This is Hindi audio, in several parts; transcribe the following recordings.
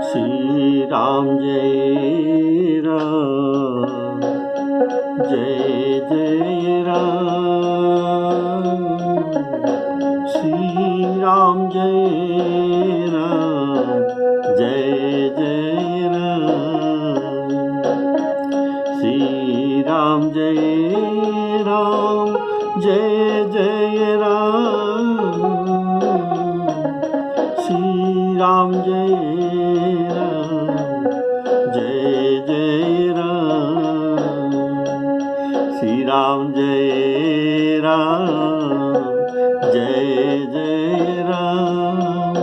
श्री राम जय राम, जय जय राम। श्री राम जय राम, जय जय राम। श्री राम जय राम, जय जय राम। श्री राम जय राम, जय जय राम। श्री राम जय राम, जय जय राम।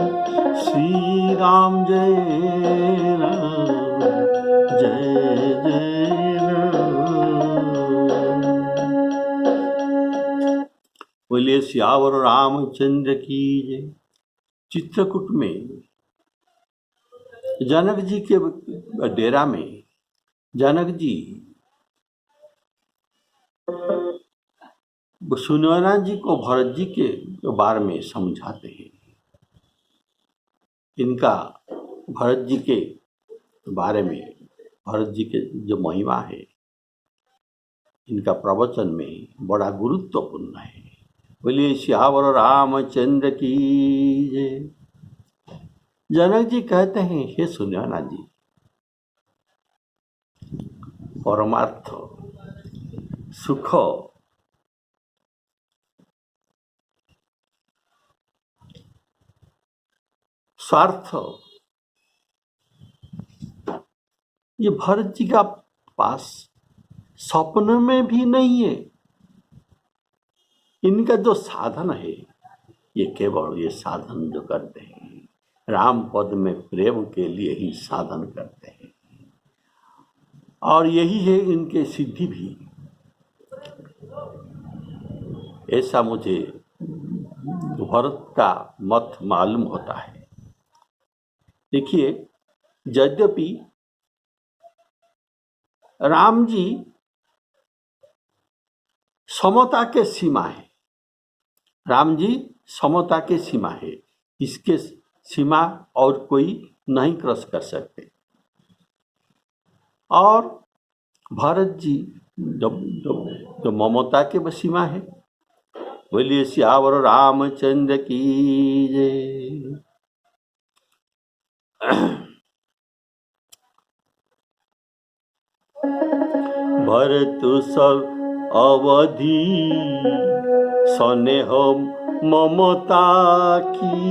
श्री राम जय राम, जय जय राम। बोलिए सियावर रामचंद्र की जय। चित्रकूट में जनक जी के डेरा में जनक जी सुनैना जी को भरत जी के बारे में समझाते हैं। इनका भरत जी के बारे में, भरत जी के जो महिमा है, इनका प्रवचन में बड़ा गुरुत्वपूर्ण है। बोलिए सियावर रामचंद्र की जय। जनक जी कहते हैं, हे सुनैना जी, परमार्थ सुख स्वार्थ ये भरत जी का पास स्वप्न में भी नहीं है। इनका जो साधन है, ये केवल ये साधन जो करते हैं, राम पद में प्रेम के लिए ही साधन करते हैं, और यही है इनके सिद्धि भी। ऐसा मुझे भरत का मत मालूम होता है। देखिए, यद्यपि राम जी समता के सीमा है, राम जी समता के सीमा है, इसके सीमा और कोई नहीं क्रॉस कर सकते। और भरत जी जो ममता के सीमा है। बोलिए सियावर रामचंद्र की जय। भरत सब अवधि स्नेह ममता की,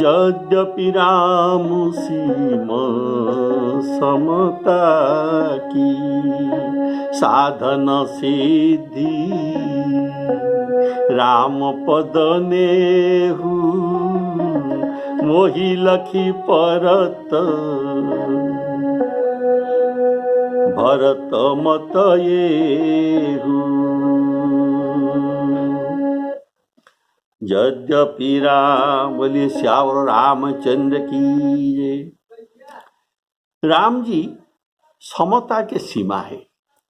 यद्यपि राम सीमा समता की। साधन सिद्धि राम पद नेहु, मोहि लखी परत भरत मत येहु। यद्यपि राम, बोलिए सियावर रामचंद्र की जय। राम जी समता के सीमा है,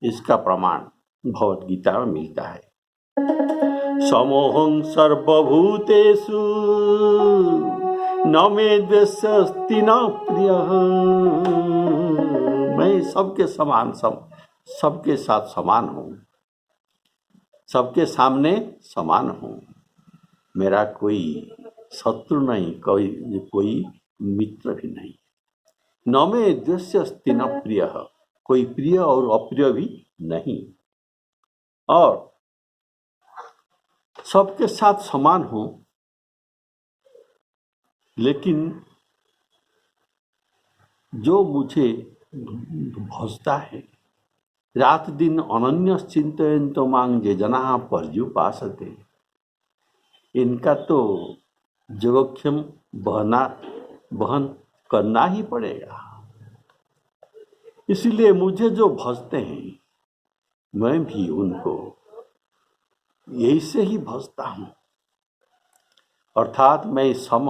इसका प्रमाण भगवद गीता में मिलता है। समोहं सर्वभूतेषु न मे द्वेष्यस्ति न प्रियः। मैं सबके समान, सबके साथ समान हूँ, सबके सामने समान हूँ। मेरा कोई शत्रु नहीं, कोई मित्र भी नहीं। न मे द्वेष्यस्ति न प्रियः, कोई प्रिय और अप्रिय भी नहीं, और सबके साथ समान हूँ। लेकिन जो मुझे भजता है, रात दिन अनन्य चिंतयन्तो मां ये जनाः पर्युपासते, इनका तो जोखिम वहन करना ही पड़ेगा। इसलिए मुझे जो भजते हैं, मैं भी उनको यही से ही भजता हूँ। अर्थात मैं सम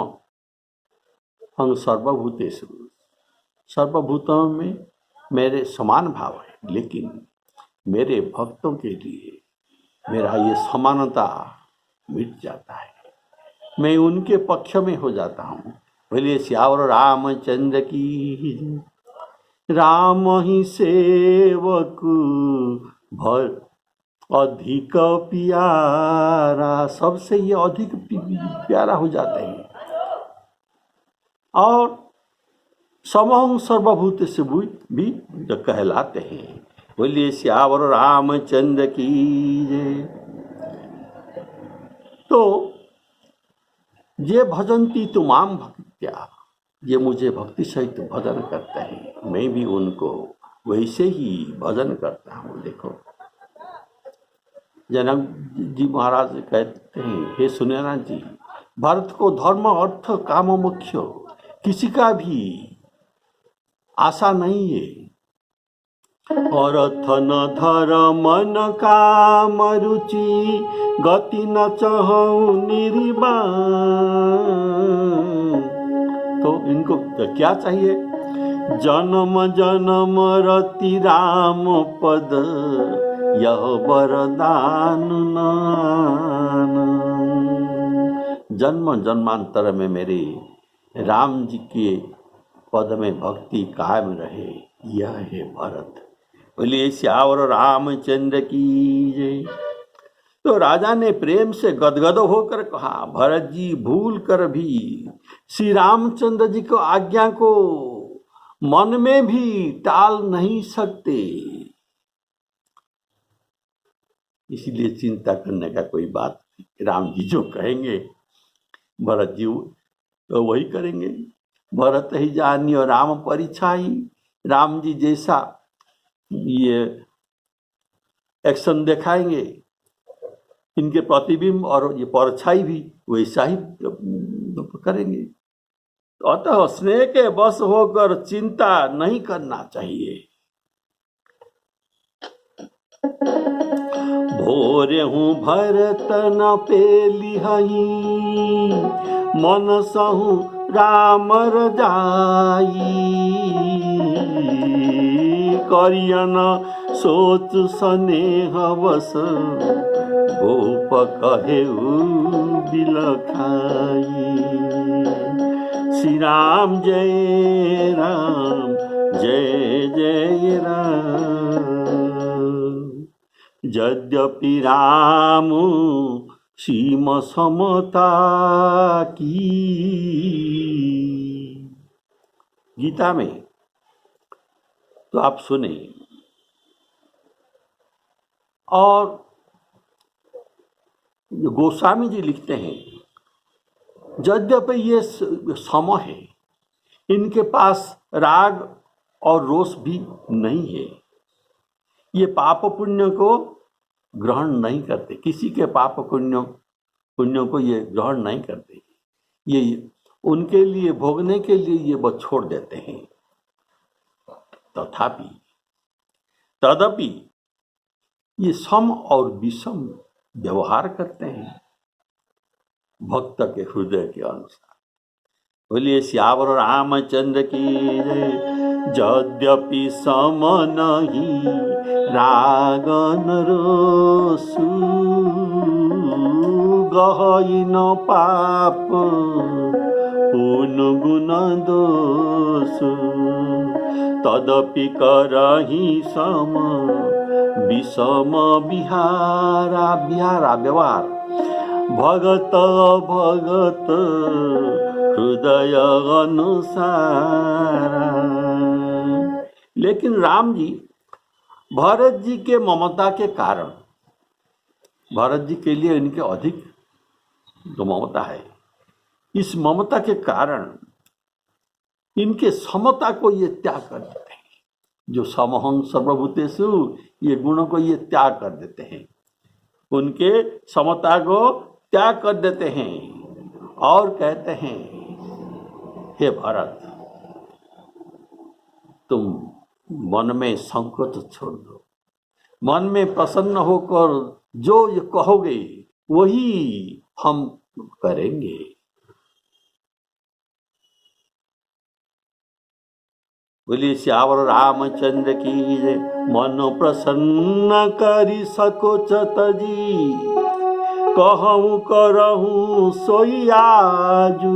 हम सर्वभूतेषु, सर्वभूतों में मेरे समान भाव है, लेकिन मेरे भक्तों के लिए मेरा ये समानता मिट जाता है। मैं उनके पक्ष में हो जाता हूँ। बोलिए सियावर रामचंद्र की जय। राम ही सेवक भर अधिक प्यारा, सबसे ये अधिक प्यारा हो जाते हैं। और समहं सर्वभूत से भी कहलाते हैं। बोलिए सियावर रामचंद्र की जय। तो ये भजन्ति तुमाम भक्त्या, ये मुझे भक्ति सहित भजन करते हैं, मैं भी उनको वैसे ही भजन करता हूँ। देखो जनक जी महाराज कहते हैं, हे सुनैना जी, भरत को धर्म अर्थ काम मुख्य किसी का भी आशा नहीं है। अर्थ न धर्म न काम रुचि गति न चाहूं निर्वाण। तो इनको क्या चाहिए? जन्म जन्म रति राम पद यह वरदान नान। जन्म जन्मांतर में मेरे राम जी के पद में भक्ति कायम रहे, यह है भरत। बोलिए सियावर रामचंद्र की जय। तो राजा ने प्रेम से गदगद होकर कहा, भरत जी भूल कर भी श्री रामचंद्र जी को आज्ञा को मन में भी टाल नहीं सकते, इसलिए चिंता करने का कोई बात नहीं। राम जी जो कहेंगे भरत जी तो वही करेंगे। भरत ही जानियो राम परिछाई, राम जी जैसा ये एक्शन दिखाएंगे, इनके प्रतिबिंब और ये परछाई भी वैसा ही करेंगे। अतः स्नेह के बस होकर चिंता नहीं करना चाहिए। भोरे हूँ भरत न पेली हई, मन सहु राम रजाई। करियन सोच स्नेह वस, गोप कहे बिलखाई। श्री राम जय राम जय जय राम। यद्यपि राम सीम समता की। गीता में तो आप सुने, और गोस्वामी जी लिखते हैं, यद्यपि ये सम है, इनके पास राग और रोष भी नहीं है। ये पाप पुण्य को ग्रहण नहीं करते, किसी के पाप पुण्यों को ये ग्रहण नहीं करते। ये उनके लिए भोगने के लिए ये बस छोड़ देते हैं। तदपि ये सम और विषम व्यवहार करते हैं भक्त के हृदय के अनुसार। बोलिए सियावर रामचंद्र की जय। यद्यपि सम नहीं रागन रोसु, गहई न पाप पुन गुण दोषु। तदपि करहि सम विषम विहारा, विहारा व्यवहार भगत भगत हृदय अनुसारा। लेकिन राम जी भरत जी के ममता के कारण, भरत जी के लिए इनके अधिक जो ममता है, इस ममता के कारण इनके समता को ये त्याग कर देते हैं। जो समहं सर्वभूतेषु, ये गुणों को ये त्याग कर देते हैं, उनके समता को त्याग कर देते हैं और कहते हैं, हे भरत, तुम मन में संकोच छोड़ दो, मन में प्रसन्न होकर जो ये कहोगे वही हम करेंगे। बोलिए सियावर रामचंद्र की जय। मन प्रसन्न करी सको चतजी, कहूँ करहूँ सोई आजू,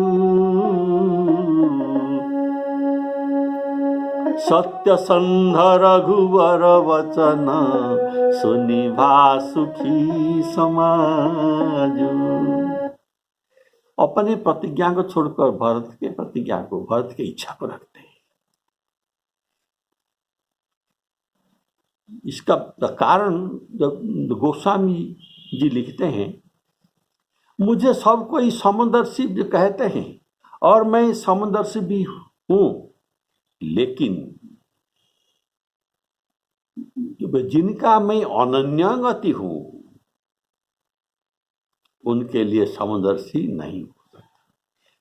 सत्य संध रघुवर वचन सुनिभा सुखी समाजू। अपने प्रतिज्ञा को छोड़कर भरत के प्रतिज्ञा को, भरत की इच्छा को रखते हैं। इसका कारण जब गोस्वामी जी लिखते हैं, मुझे सब कोई समदर्शी कहते हैं और मैं समदर्शी भी हूं, लेकिन जिनका मैं अनन्य गति हूं उनके लिए समदर्शी नहीं हो सकता।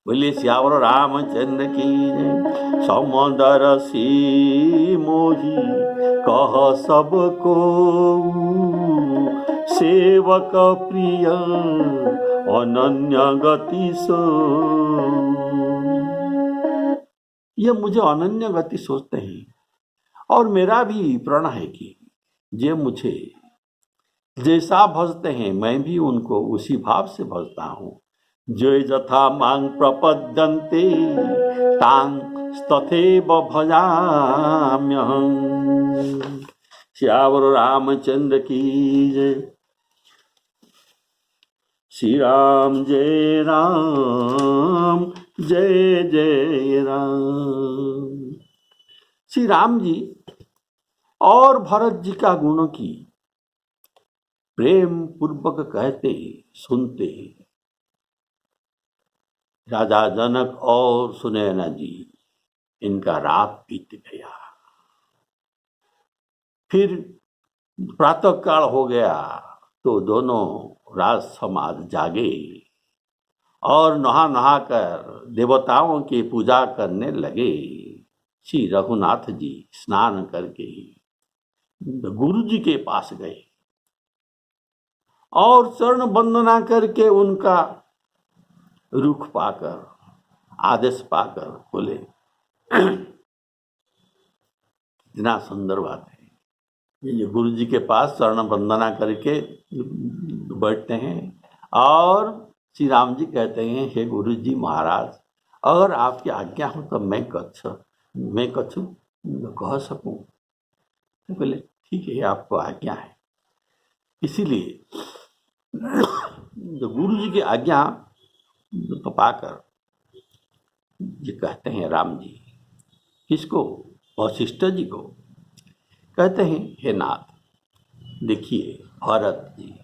बोलिए सियावर रामचंद्र की जय। समदर्शी मोही कह सबको, सेवक प्रिय अनन्य गति सो। ये मुझे अनन्य गति सोचते हैं और मेरा भी प्रण है कि जे मुझे जैसा भजते हैं मैं भी उनको उसी भाव से भजता हूँ। जो यथा मांग प्रपद्यन्ते तां तथैव भजाम्यहम्। श्यावर रामचंद्र की जय। श्री राम जय राम, जय जय राम। श्री राम जी और भरत जी का गुणों की प्रेम पूर्वक कहते सुनते राजा जनक और सुनैना जी, इनका रात बीत गया। फिर प्रातः काल हो गया तो दोनों राज समाज जागे और नहा नहा कर देवताओं की पूजा करने लगे। श्री रघुनाथ जी स्नान करके गुरु जी के पास गए और चरण वंदना करके उनका रुख पाकर, आदेश पाकर बोले, कितना सुंदर बात है। ये गुरु जी के पास चरण वंदना करके बैठते हैं और श्री राम जी कहते हैं, हे गुरु जी महाराज, अगर आपकी आज्ञा हो तो मैं कछु कह सकूं। तो बोले ठीक है, आपको आज्ञा है। इसीलिए गुरु जी की आज्ञा तो पाकर ये कहते हैं राम जी, किसको? वशिष्ठ जी को कहते हैं, हे नाथ, देखिए भरत जी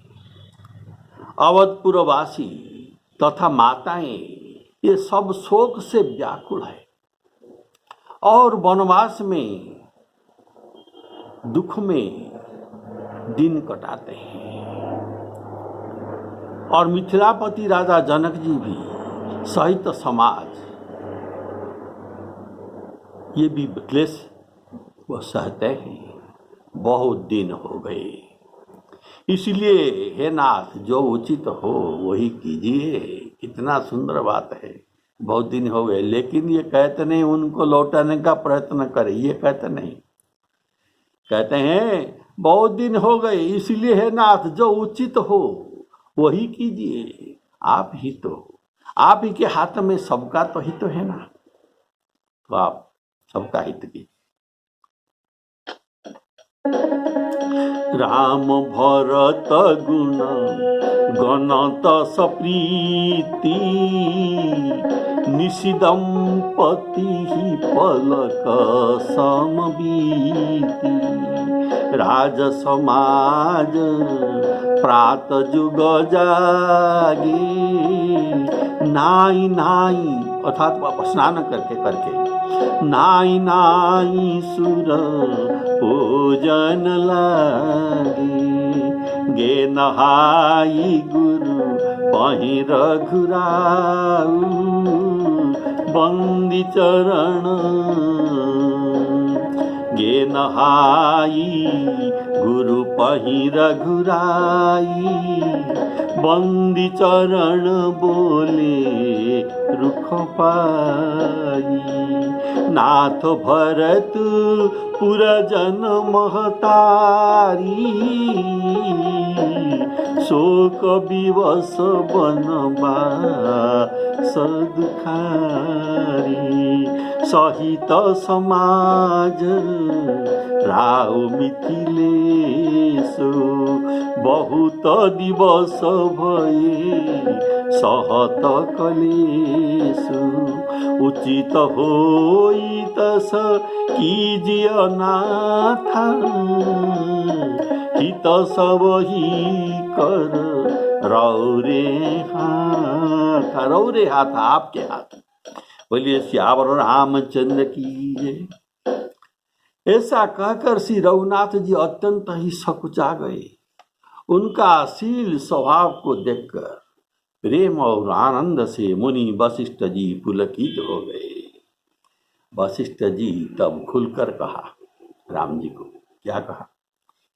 अवधपुरवासी तथा माताएं ये सब शोक से व्याकुल है और वनवास में दुख में दिन कटाते हैं और मिथिलापति राजा जनक जी भी सहित समाज ये भी क्लेश वो सहते हैं। बहुत दिन हो गए, इसलिए हे नाथ जो उचित हो वही कीजिए। कितना सुंदर बात है, बहुत दिन हो गए, लेकिन ये कहते नहीं उनको लौटाने का प्रयत्न करें, ये कहते नहीं, कहते हैं बहुत दिन हो गए इसलिए हे नाथ जो उचित हो वही कीजिए। आप ही तो, आप ही के हाथ में सबका तो हित तो है ना, तो आप सबका हित कीजिए। राम भरत गुण गणत सप्रीति, निशिदंपति पलक समबीति। राज समाज प्रात जुग जागे, नाई नाई अर्थात स्नान करके नाई नाई सुर पूजन लागे। गे नहाई गुरु पहि रघुराऊ, बंदी चरण गे नहाई गुरु पहि रघुराई, बंदी चरण बोले रुख पाई। नाथ भरत पुरजन महतारी, शोक विवश बनवास दुखारी। सहित समाज राव मिथिलेशु, बहुत दिवस भये सहत कलेशु। उचित होई तस कीजिय नाथा, हित सब ही कर रौरे हाथ। रौरे हाथ, आपके हाथ। बोलिए सियावर रामचंद्र की जय। ऐसा कहकर श्री रघुनाथ जी अत्यंत ही सकुचा गए। उनका शील स्वभाव को देखकर प्रेम और आनंद से मुनि वशिष्ठ जी पुलकित हो गए। वशिष्ठ जी तब खुलकर कहा राम जी को, क्या कहा?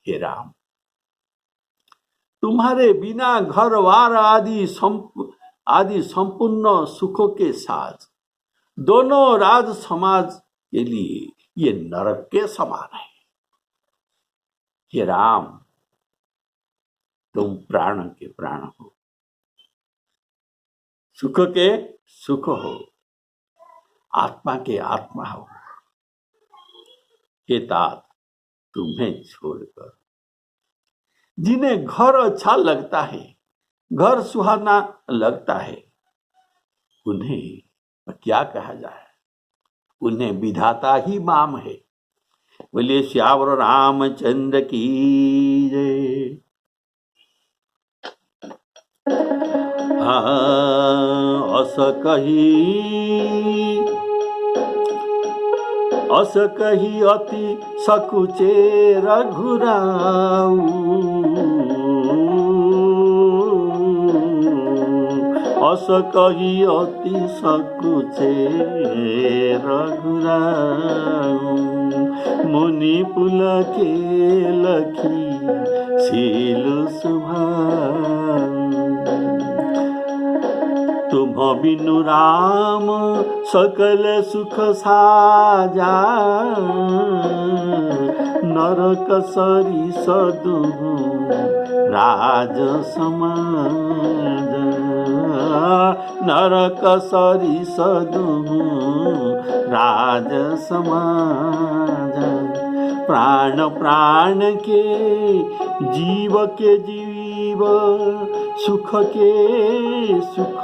हे राम, तुम्हारे बिना घर वार आदि संपूर्ण सुखों के साथ दोनों राज समाज के लिए ये नरक के समान है। हे राम, तुम प्राण के प्राण हो, सुख के सुख हो, आत्मा के आत्मा हो। हे तात, तुम्हें छोड़कर जिन्हें घर अच्छा लगता है, घर सुहाना लगता है, उन्हें क्या कहा जाए? उन्हें विधाता ही माम है। बोलिए श्यावर रामचंद्र की जय। अस कही अति सकुचे रघुराऊ, अस कही अति सकुचे रघुराऊ। मुनि पुलके लखी शील सुभाऊ, तुम बिनु राम सकल सुख साजा। नरक सरिस दुहु राज समाज, नरक सरिस दुहु राज समाज। प्राण प्राण के जीव के जीव, सुख के सुख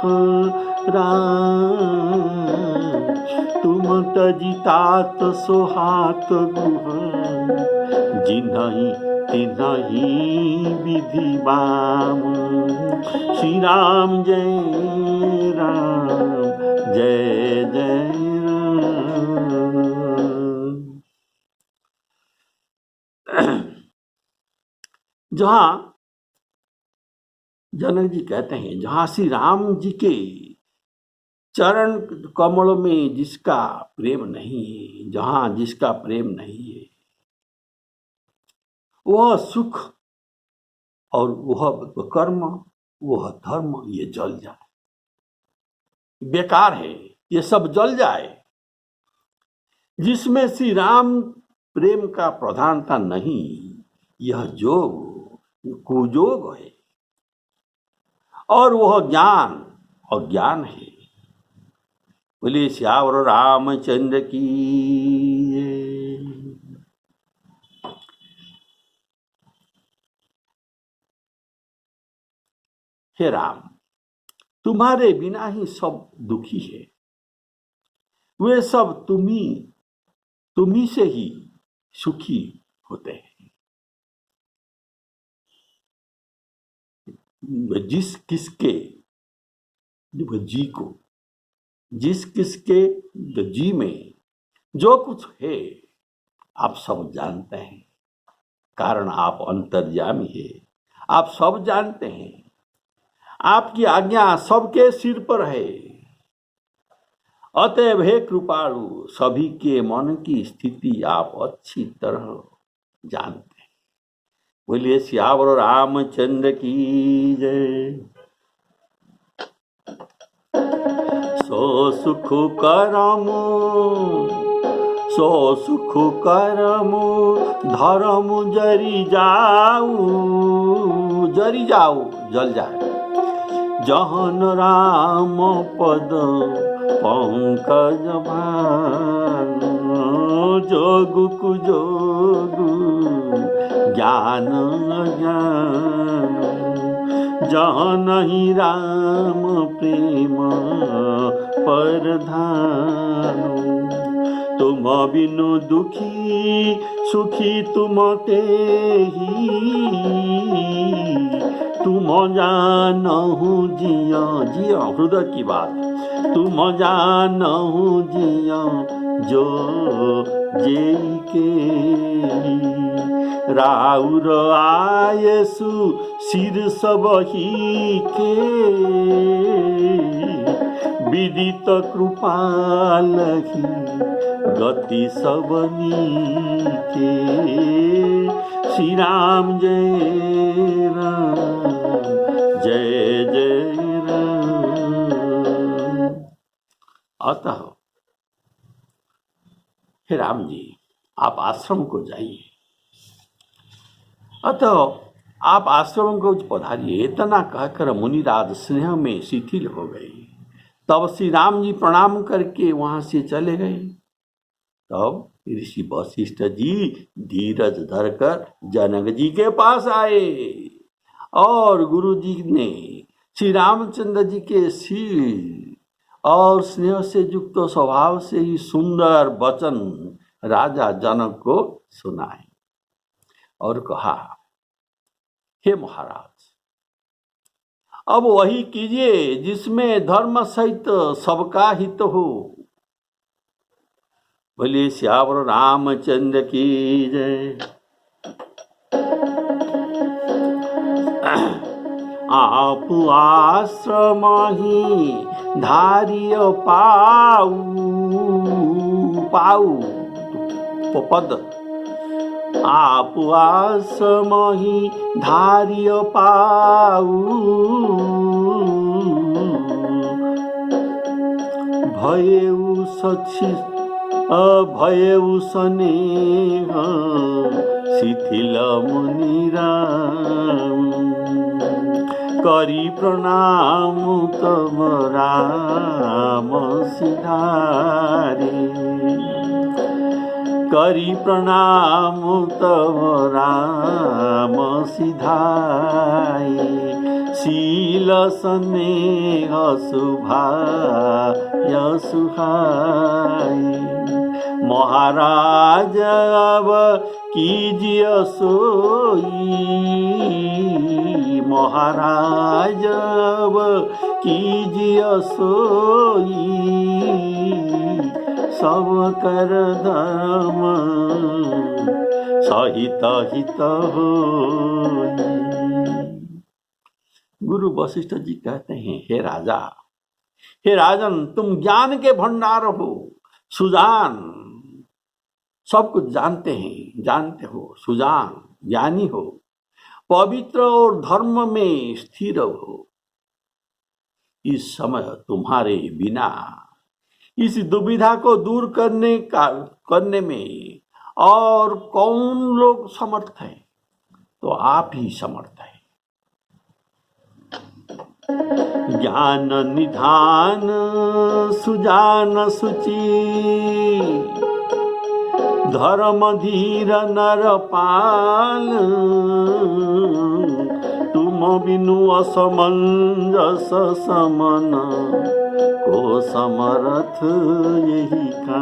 राम। तुम तजितात सोहात गुह, जिन्हि तिन्हि विधि बाम। श्री राम जय राम, जय जय राम। जहाँ जनक जी कहते हैं, जहाँ श्री राम जी के चरण कमल में जिसका प्रेम नहीं है, जहाँ जिसका प्रेम नहीं है, वह सुख और वह कर्म, वह धर्म ये जल जाए, बेकार है, ये सब जल जाए। जिसमें श्री राम प्रेम का प्रधानता नहीं, यह जोग कुजोग है, और वह ज्ञान और ज्ञान है। बोलिए श्यावर रामचंद्र की। हे राम, तुम्हारे बिना ही सब दुखी है, वे सब तुम्ही से ही सुखी होते हैं। जिस किसके जी को, जिस किसके जी में जो कुछ है, आप सब जानते हैं, कारण आप अंतर्यामी है, आप सब जानते हैं। आपकी आज्ञा सबके सिर पर है, अतएव हे कृपालु, सभी के मन की स्थिति आप अच्छी तरह जानते हैं। बोलिए श्यावर रामचंद्र की जय। सो सुख करमु सो सुख करमु धर्म जरी जाऊ जल जाए जहन राम पद पंकज भानु जोगु कुजोगु ज्ञान ज्ञान जहन ही राम प्रेम परधानु तुम बिनु दुखी सुखी तुम तेहि तुम जानहु जिया जिया हृदय की बात तुम जानहु जिया जो जेई के राउर आयसु सिर सबही के विदित कृपालही गति सबनी के श्री राम जय राम जय जय राम। अतः हे राम जी आप आश्रम को जाइए, अतः आप आश्रम को पधारिए। इतना कहकर मुनिराज स्नेह में शिथिल हो गए। तब श्री राम जी प्रणाम करके वहां से चले गए। तब ऋषि वशिष्ठ जी धीरज धरकर जनक जी के पास आए और गुरु जी ने श्री रामचंद्र जी के शील और स्नेह से युक्त स्वभाव से ही सुंदर वचन राजा जनक को सुनाए और कहा, हे महाराज, अब वही कीजिए जिसमें धर्म सहित सबका हित हो। बोले श्यावर रामचंद्र की जय। आप आश्रम ही धारिय पाऊ पद आप आश्रम ही धारिय पाऊ भयउ सची अभयउ स्नेह शिथिल मुनिराम करी प्रणाम तम राम सिधारे करी प्रणाम तम राम सिधाए शील स्नेह शुभाय सुहाय महाराज अब कीजिए सोई महाराज अब कीजिए सोई सब कर धर्म सहित हित होई। गुरु वशिष्ठ जी कहते हैं, हे राजा, हे राजन, तुम ज्ञान के भंडार हो, सुजान, सब कुछ जानते हैं, जानते हो, सुजान ज्ञानी हो, पवित्र और धर्म में स्थिर हो। इस समय तुम्हारे बिना इस दुविधा को दूर करने में और कौन लोग समर्थ है? तो आप ही समर्थ है। ज्ञान निधान सुजान सुचि धर्म धीर नरपाल तुम बिनु असमंजस समन को समर्थ यही का।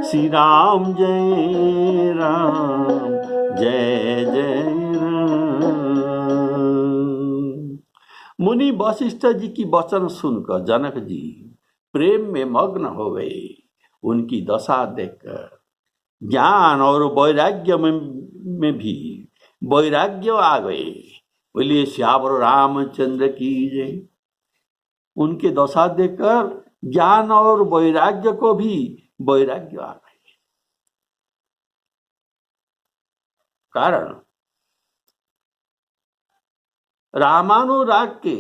श्री राम जय राम जय जय राम। मुनि वशिष्ठ जी की वचन सुनकर जनक जी प्रेम में मग्न हो गए। उनकी दशा देखकर ज्ञान और वैराग्य में भी वैराग्य आ गए। बोलिए श्यावर रामचंद्र की जय। उनके दशा देखकर ज्ञान और वैराग्य को भी वैराग्य आ गए। कारण रामानुराग के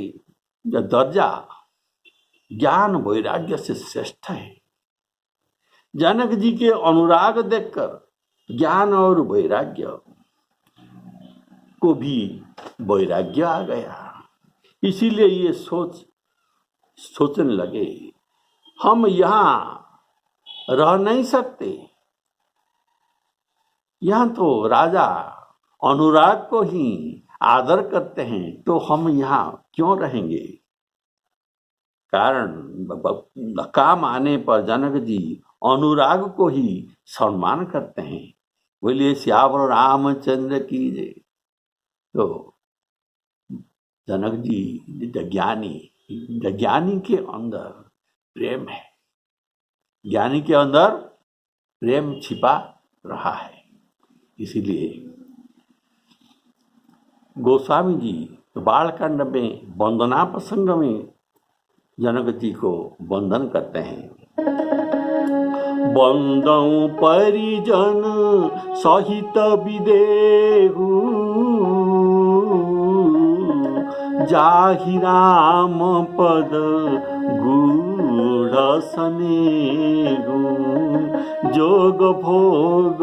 जो दर्जा ज्ञान वैराग्य से श्रेष्ठ है। जनक जी के अनुराग देखकर ज्ञान और वैराग्य को भी वैराग्य आ गया। इसीलिए ये सोचने लगे, हम यहाँ रह नहीं सकते, यहाँ तो राजा अनुराग को ही आदर करते हैं, तो हम यहाँ क्यों रहेंगे। कारण काम आने पर जनक जी अनुराग को ही सम्मान करते हैं। बोलिए सियावर रामचंद्र की जय। तो जनक जी ज्ञानी के अंदर प्रेम है, ज्ञानी के अंदर प्रेम छिपा रहा है। इसीलिए गोस्वामी जी बालकांड में वंदना प्रसंग में जनक जी को वंदन करते हैं। वंदऊ परिजन सहित विदेहु, जाहि राम पद गूढ़ सनेहु, जोग भोग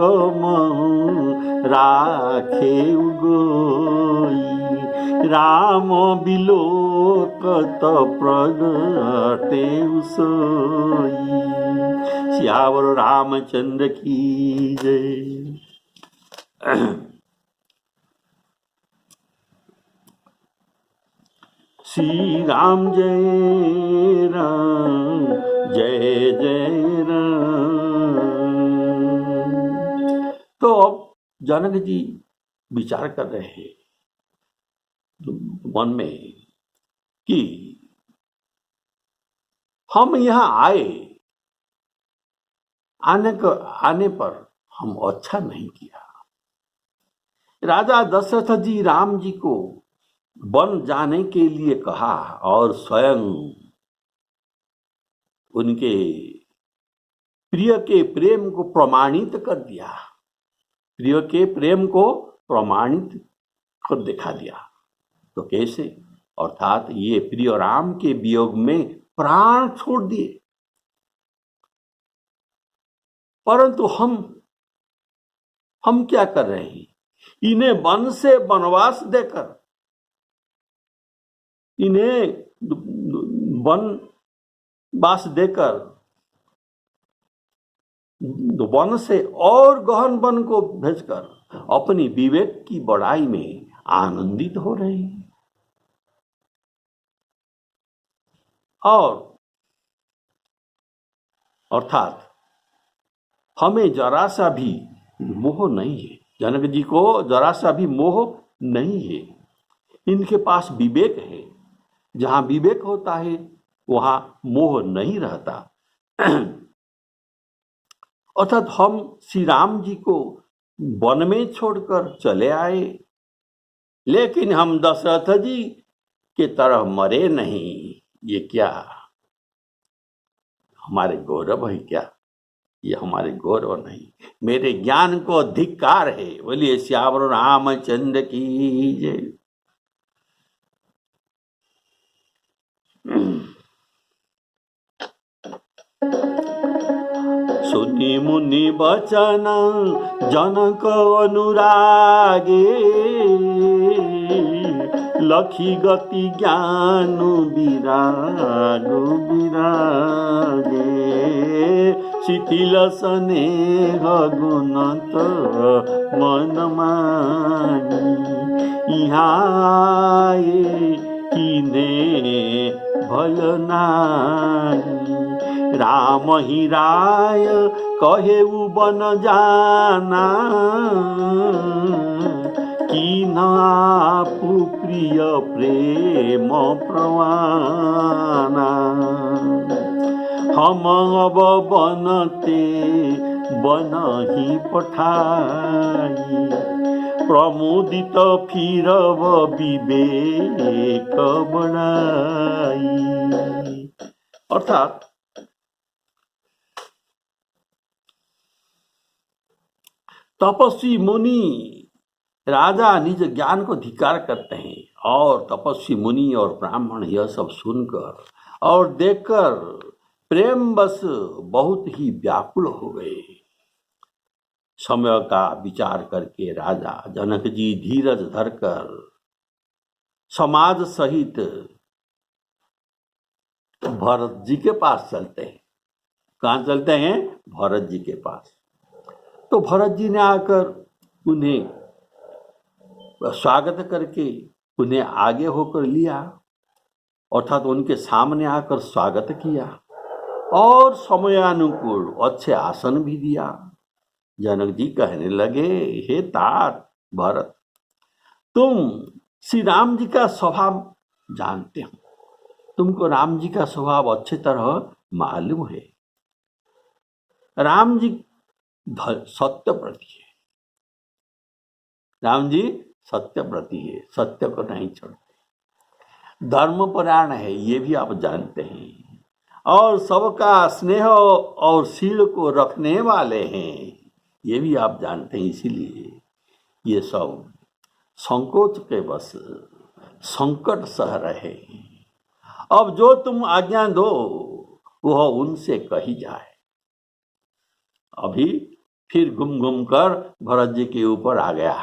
राखे गोई, राम बिलोकत प्रगटे सोई। सियावर रामचंद्र की जय। श्री राम जय राम, जय जय राम। तो अब जनक जी विचार कर रहे हैं मन में कि हम यहाँ आने पर हम अच्छा नहीं किया। राजा दशरथ जी राम जी को वन जाने के लिए कहा और स्वयं उनके प्रिय के प्रेम को प्रमाणित कर दिया, प्रिय के प्रेम को प्रमाणित कर दिखा दिया। तो कैसे? अर्थात ये प्रिय राम के वियोग में प्राण छोड़ दिए। परंतु हम क्या कर रहे हैं? इन्हें वन से वनवास देकर, इन्हें वनवास देकर वन से और गहन वन को भेजकर अपनी विवेक की बढ़ाई में आनंदित हो रहे हैं। और अर्थात हमें जरा सा भी मोह नहीं है, जनक जी को जरा सा भी मोह नहीं है। इनके पास विवेक है, जहां विवेक होता है वहां मोह नहीं रहता। अर्थात हम श्री राम जी को वन में छोड़कर चले आए, लेकिन हम दशरथ जी के तरह मरे नहीं। ये क्या हमारे गौरव है क्या? ये हमारे गौरव नहीं, मेरे ज्ञान को धिक्कार है। बोलिए सियावर रामचंद्र की जय। सुनि मुनि बचन जनक अनुरागे, लखी गति ज्ञान विराग विरागे, शिथिल स्नेह गुणत मन मानी, यहाँ किने भल नाही, राम ही राय कहे बन जाना, कि नापु प्रिय प्रेम प्रवाना, हम अब बनते बन ही पठाई, प्रमोदित फिरब विवेक बढ़ाई। अर्थात तपस्वी मुनि राजा निज ज्ञान को धिक्कार करते हैं, और तपस्वी मुनि और ब्राह्मण यह सब सुनकर और देखकर प्रेम बस बहुत ही व्याकुल हो गए। समय का विचार करके राजा जनक जी धीरज धरकर समाज सहित भरत जी के पास चलते हैं। कहाँ चलते हैं? भरत जी के पास। तो भरत जी ने आकर उन्हें स्वागत करके उन्हें आगे होकर लिया, अर्थात उनके सामने आकर स्वागत किया और समयानुकूल अच्छे आसन भी दिया। जनक जी कहने लगे, हे तात भरत, तुम श्री राम जी का स्वभाव जानते हो, तुमको राम जी का स्वभाव अच्छी तरह मालूम है। राम जी सत्यव्रती है, राम जी सत्यव्रती है, सत्य को नहीं छोड़ते, धर्मपरायण है, ये भी आप जानते हैं, और सबका स्नेह और शील को रखने वाले हैं, ये भी आप जानते हैं। इसीलिए ये सब संकोच के बस संकट सह रहे। अब जो तुम आज्ञा दो वह उनसे कही जाए। अभी फिर घूम घूम कर भरत जी के ऊपर आ गया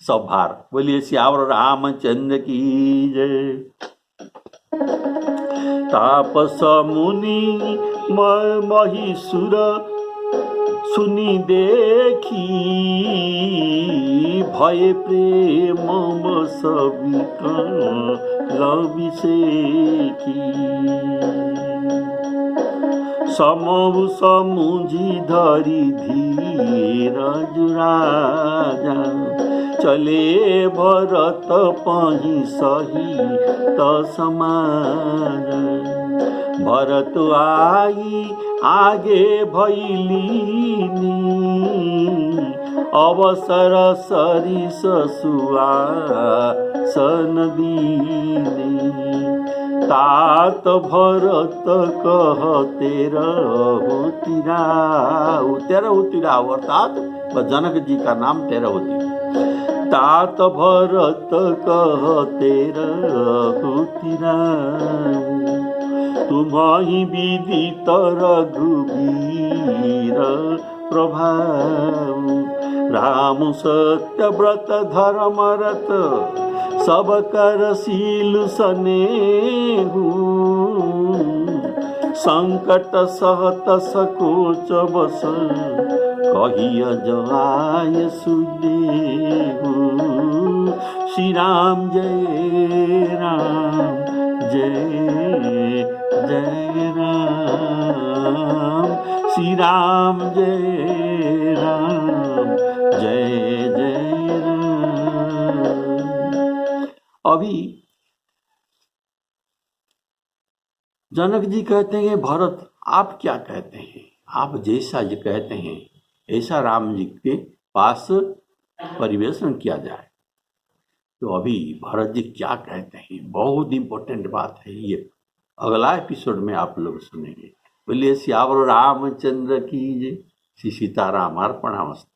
सब भार। बोलिए सियावर रामचंद्र की जय। तापस मुनि महिषुर सुनी देखी, भय प्रेम बस विषेकी। समहु समुझी धरि धीरज राजा, चले भरत पहि सहित समाज। भरत आई आगे भैलीनी, अवसर सरिस सुआसन दीनी। तात भरत कहते रहुति राउ। तेरहुति राउ अर्थात जनक जी का नाम तेरहुति। तात भरत कहते रहुति राउ, तुम्हि विदित रघुवीर प्रभाव। राम सत्य व्रत धर्मरत, सब कर शील स्नेहु। संकट सहत सकोच बस, कहिय जवाय सुदेहु। श्री राम जय राम जय जय राम। श्री राम जय राम जय जय राम। अभी जनक जी कहते हैं, भरत आप क्या कहते हैं? आप जैसा जो कहते हैं ऐसा राम जी के पास परिवेशन किया जाए। तो अभी भरत जी क्या कहते हैं, बहुत इंपॉर्टेंट बात है, ये अगला एपिसोड में आप लोग सुनेंगे। बोलिए सियावर रामचंद्र की जय। श्री सीताराम अर्पणमस्तु।